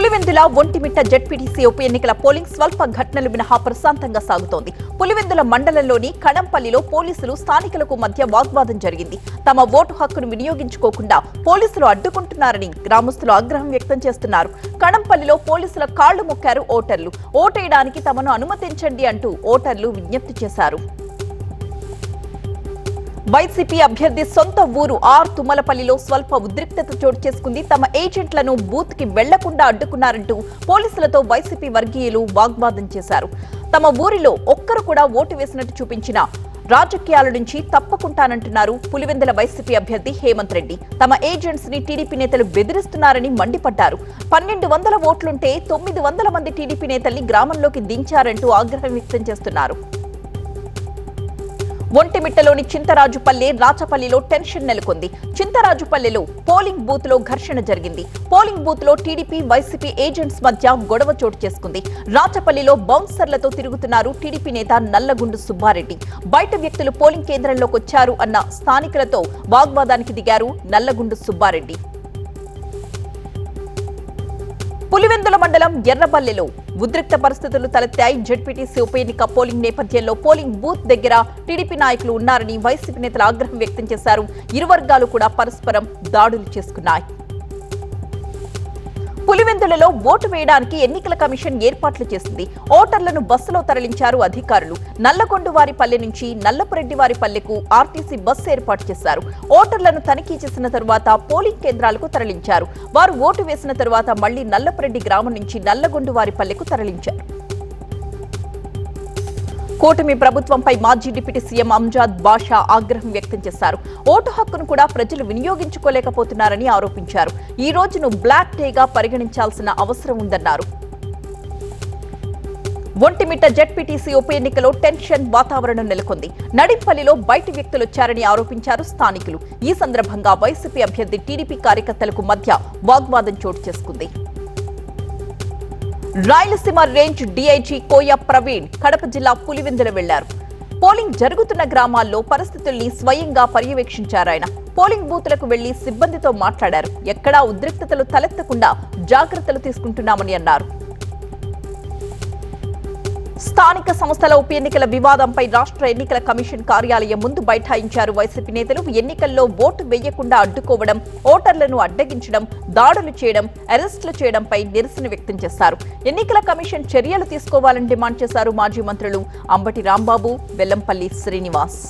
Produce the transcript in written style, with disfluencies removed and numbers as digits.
Pulivendula Vontimitta ZPTC ఉప ఎన్నికల polling స్వల్ప ఘటనలు మినహా ప్రశాంతంగా సాగుతోంది. పులివెందుల మండలంలోని కడంపల్లిలో పోలీసులు స్థానికులకు మధ్య వాగ్వాదం జరిగింది. తమ ఓటు హక్కును వినియోగించుకోకుండా పోలీసులు అడ్డుకుంటున్నారని గ్రామస్తులు ఆగ్రహం వ్యక్తం చేస్తున్నారు. కడంపల్లిలో పోలీసుల కాళ్లు మొక్కారు ఓటర్లు. ఓటేయడానికి తమను అనుమతించండి అంటూ ఓటర్లు విజ్ఞప్తి చేశారు. వైసీపీ అభ్యర్థి సొంత ఊరు ఆర్ తుమ్మలపల్లిలో స్వల్ప ఉద్రిక్తత చోటు చేసుకుంది. తమ ఏజెంట్లను బూత్ కి వెళ్లకుండా అడ్డుకున్నారంటూ పోలీసులతో వైసీపీ వర్గీయులు వాగ్వాదం చేశారు. తమ ఊరిలో ఒక్కరు కూడా ఓటు వేసినట్టు చూపించిన రాజకీయాల నుంచి తప్పుకుంటానంటున్నారు పులివెందుల వైసీపీ అభ్యర్థి హేమంత్ రెడ్డి. తమ ఏజెంట్స్ ని టీడీపీ నేతలు బెదిరిస్తున్నారని మండిపడ్డారు. 1200 ఓట్లుంటే 900 మంది టీడీపీ నేతల్ని గ్రామంలోకి దించారంటూ ఆగ్రహం వ్యక్తం చేస్తున్నారు. ఒంటిమిట్టలోని చింతరాజుపల్లె రాచపల్లిలో టెన్షన్ నెలకొంది. చింతరాజుపల్లెలో పోలింగ్ బూత్ లో ఘర్షణ జరిగింది. పోలింగ్ బూత్ లో టీడీపీ వైసీపీ ఏజెంట్స్ మధ్య గొడవ చోటు చేసుకుంది. రాచపల్లిలో బౌన్సర్లతో తిరుగుతున్నారు టీడీపీ నేత నల్లగుండు సుబ్బారెడ్డి. బయట వ్యక్తులు పోలింగ్ కేంద్రంలోకి వచ్చారు అన్న స్థానికులతో వాగ్వాదానికి దిగారు నల్లగుండు సుబ్బారెడ్డి. పులివెందుల మండలం ఎర్రబల్లెలో ఉద్రిక్త పరిస్థితులు తలెత్తాయి. జెడ్పీటీసీ ఉప ఎన్నిక పోలింగ్ నేపథ్యంలో పోలింగ్ బూత్ దగ్గర టీడీపీ నాయకులు ఉన్నారని వైసీపీ నేతలు ఆగ్రహం వ్యక్తం చేశారు. ఇరు వర్గాలు కూడా పరస్పరం దాడులు చేసుకున్నాయి. పులివెందులలో ఓటు వేయడానికి ఎన్నికల కమిషన్ ఏర్పాట్లు చేసింది. ఓటర్లను బస్సులో తరలించారు అధికారులు. నల్లగొండవారిపల్లె నుంచి నల్లపురెడ్డివారిపల్లెకు ఆర్టీసీ బస్సు ఏర్పాటు చేశారు. ఓటర్లను తనిఖీ చేసిన తరువాత పోలింగ్ కేంద్రాలకు తరలించారు. వారు ఓటు వేసిన తరువాత మళ్లీ నల్లపురెడ్డి గ్రామం నుంచి నల్లగొండవారిపల్లెకు తరలించారు. కూటమి ప్రభుత్వంపై మాజీ డిప్యూటీ సీఎం అంజాద్ బాషా ఆగ్రహం వ్యక్తం చేశారు. ఓటు హక్కును కూడా ప్రజలు వినియోగించుకోలేకపోతున్నారని ఆరోపించారు. ఈ రోజును బ్లాక్ డేగా పరిగణించాల్సిన అవసరం ఉందన్నారు. ఒంటిమిట్ట జెడ్పీటీసీ ఉప ఎన్నికలో టెన్షన్ వాతావరణం నెలకొంది. నడింపల్లిలో బయటి వ్యక్తులొచ్చారని ఆరోపించారు స్థానికులు. ఈ సందర్భంగా వైసీపీ అభ్యర్థి టీడీపీ కార్యకర్తలకు మధ్య వాగ్వాదం చోటు చేసుకుంది. రాయలసీమ రేంజ్ డీఐజీ కోయ ప్రవీణ్ కడప జిల్లా పులివెందుల వెళ్లారు. పోలింగ్ జరుగుతున్న గ్రామాల్లో పరిస్థితుల్ని స్వయంగా పర్యవేక్షించారాయన. పోలింగ్ బూత్లకు వెళ్లి సిబ్బందితో మాట్లాడారు. ఎక్కడా ఉద్రిక్తతలు తలెత్తకుండా జాగ్రత్తలు తీసుకుంటున్నామని అన్నారు. స్థానిక సంస్థల ఉప ఎన్నికల వివాదంపై రాష్ట్ర ఎన్నికల కమిషన్ కార్యాలయం ముందు బైఠాయించారు వైసీపీ నేతలు. ఎన్నికల్లో ఓటు వేయకుండా అడ్డుకోవడం, ఓటర్లను అడ్డగించడం, దాడులు చేయడం, అరెస్టులు చేయడంపై నిరసన వ్యక్తం చేశారు. ఎన్నికల కమిషన్ చర్యలు తీసుకోవాలని డిమాండ్ చేశారు మాజీ మంత్రులు అంబటి రాంబాబు, వెల్లంపల్లి శ్రీనివాస్.